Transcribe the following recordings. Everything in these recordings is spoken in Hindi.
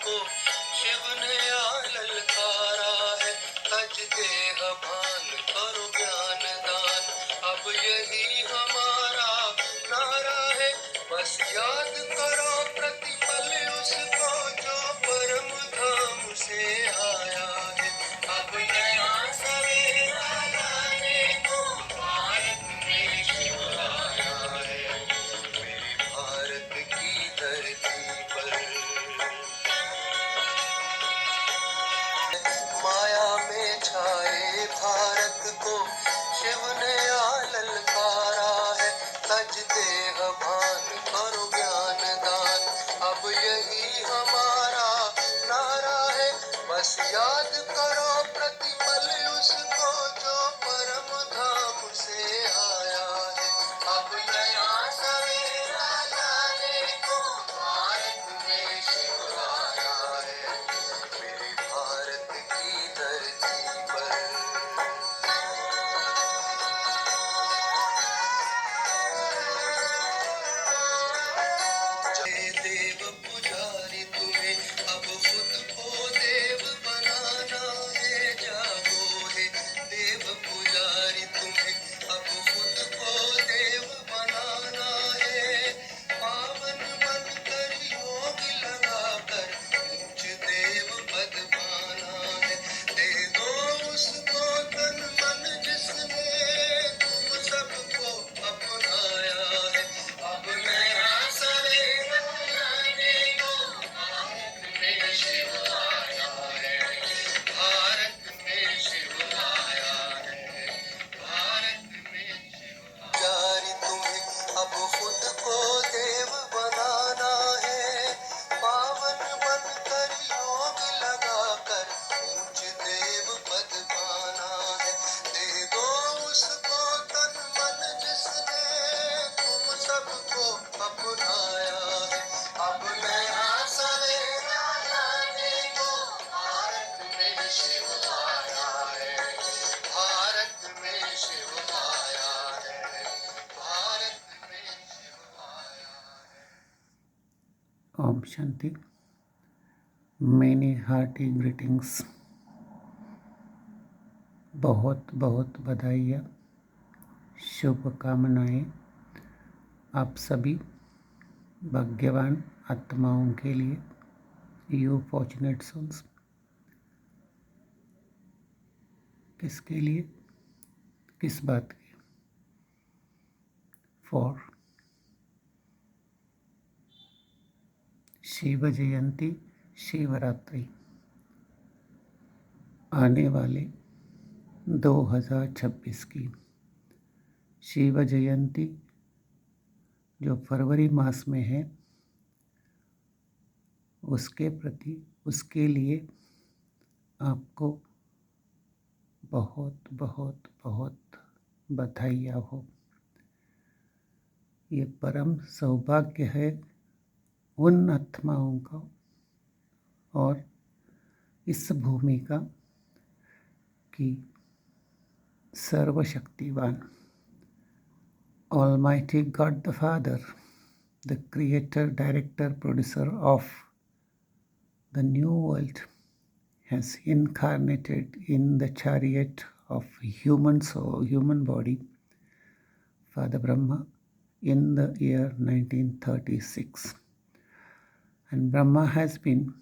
को शिव ने आ ललकारा है। तज देह भान करो ज्ञान दान, अब यही हमारा नारा है। बस याद करो प्रतिपल उसको जो परम धाम से आया है। अब नया सवेरा लाने को भारत में शिव आया है। मेरे भारत की धरती पर माया में छाए भारत को शिव ने आ ललकारा है। तज देह भान करो ज्ञान दान, अब यही हमारा नारा है। बस याद करो प्रतिपल उसको जो परम धाम से आया है। अब नया सवेरा लाने को भारत में शिव आया है। मेरे भारत की धरती पर देव पुजारी तुम्हें अब खुद को देव बनाना है। जागो है देव पुजारी तुम्हें अब खुद को देव बनाना है। पावन बनकर योग लगाकर ऊंच देव पद पाना है। दे दो उसको तन मन जिसने तुम सबको अपनाया है। अब नया सवेरा लाने को भारत में शिव आया है। भारत में शिव आया है। भारत में शिव पुजारी तुम्हें अब खुद को देव बनाना है। पावन बनकर योग लगाकर ऊंच देव पद पाना है। दे दो उसको तन मन जिसने तुम सबको अपनाया है। अब नया सवेरा लाने को भारत में शिव आया है। भारत में शिव आया है। भारत में शिव आया है। Om Shanti. Many hearty greetings. बहुत बहुत बधाइयाँ, शुभकामनाएं आप सभी भाग्यवान आत्माओं के लिए। You fortunate souls. किसके लिए, किस बात की? फॉर शिव जयंती, शिवरात्रि आने वाले 2026 की शिव जयंती जो फरवरी मास में है, उसके प्रति, उसके लिए आपको बहुत बहुत बहुत बधाइयाँ हो। ये परम सौभाग्य है उन आत्माओं का और इस भूमि का कि सर्वशक्तिवान Almighty God the Father, the creator, director, producer of the new world, has incarnated in the chariot of human soul, human body, Father Brahma, in the year 1936. And Brahma has been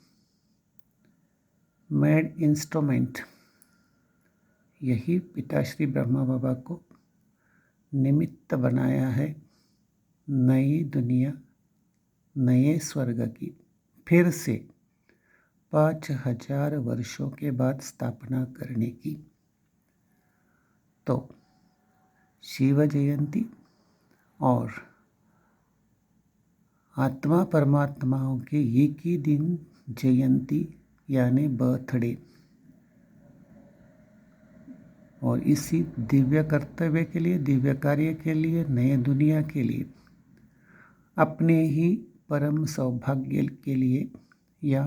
made instrument. यही पिताश्री ब्रह्मा बाबा को निमित्त बनाया है नई दुनिया, नए स्वर्ग की फिर से 5000 वर्षों के बाद स्थापना करने की। तो शिव जयंती और आत्मा परमात्माओं के एक ही दिन जयंती यानी बर्थडे, और इसी दिव्य कर्तव्य के लिए, दिव्य कार्य के लिए, नए दुनिया के लिए, अपने ही परम सौभाग्य के लिए या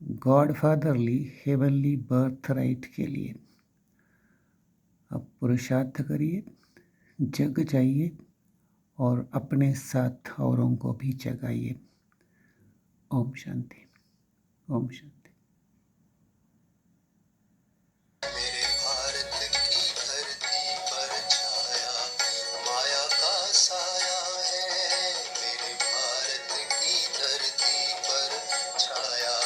God fatherly heavenly birth right के लिए अब पुरुषार्थ करिए, जग जाइए और अपने साथ औरों को भी जगाइए ओम शांति, ओम शांति। मेरे भारत की धरती पर छाया माया का साया है। मेरे भारत की धरती पर छाया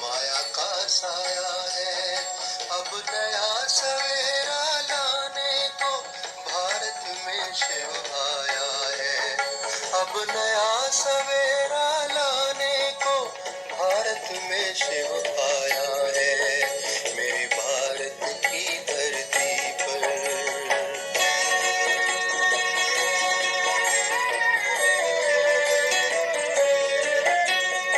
माया का साया है। अब नया सवेरा लाने को भारत में शिव आया है। अब नया सवेरा लाने को भारत में शिव आया है। मेरे भारत की धरती पर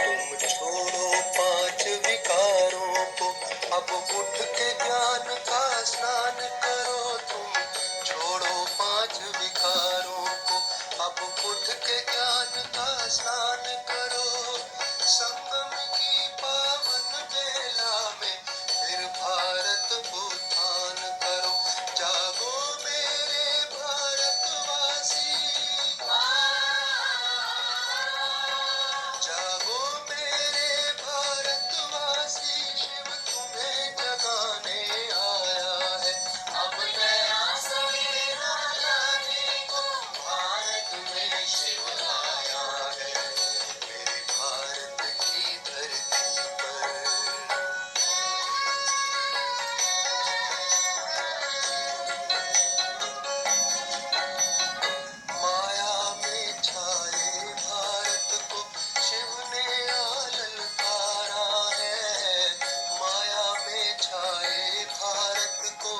तुम छोड़ो पांच विकारों को, अब उठ के ज्ञान का स्नान करो। तुम छोड़ो पांच विकारों को, अब उठ के ज्ञान का स्नान करो। संगम की पावन बेला में फिर भारत उत्थान करो। जागो मेरे भारतवासी, जागो मेरे भारतवासी, शिव तुम्हें जगाने आया है। अब नया सवेरा लाने को भारत में शिव आया है। मेरे भारत की धरती पर माया में छाए भारत को शिव ने आ ललकारा है। माया में छाए भारत को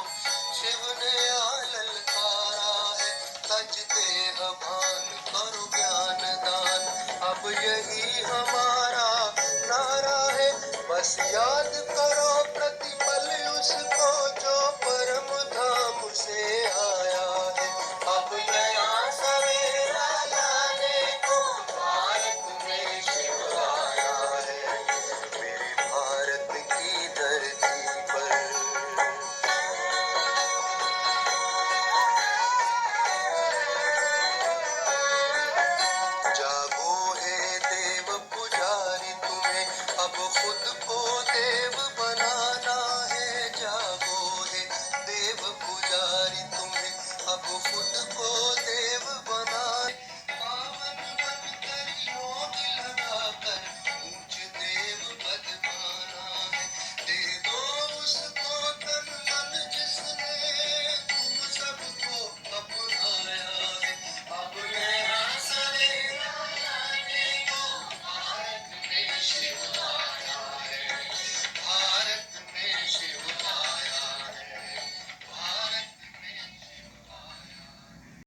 शिव ने आ ललकारा है। तज देह भान करो ज्ञान दान, अब यही हमारा नारा है। बस याद करो प्रतिपल उसको जो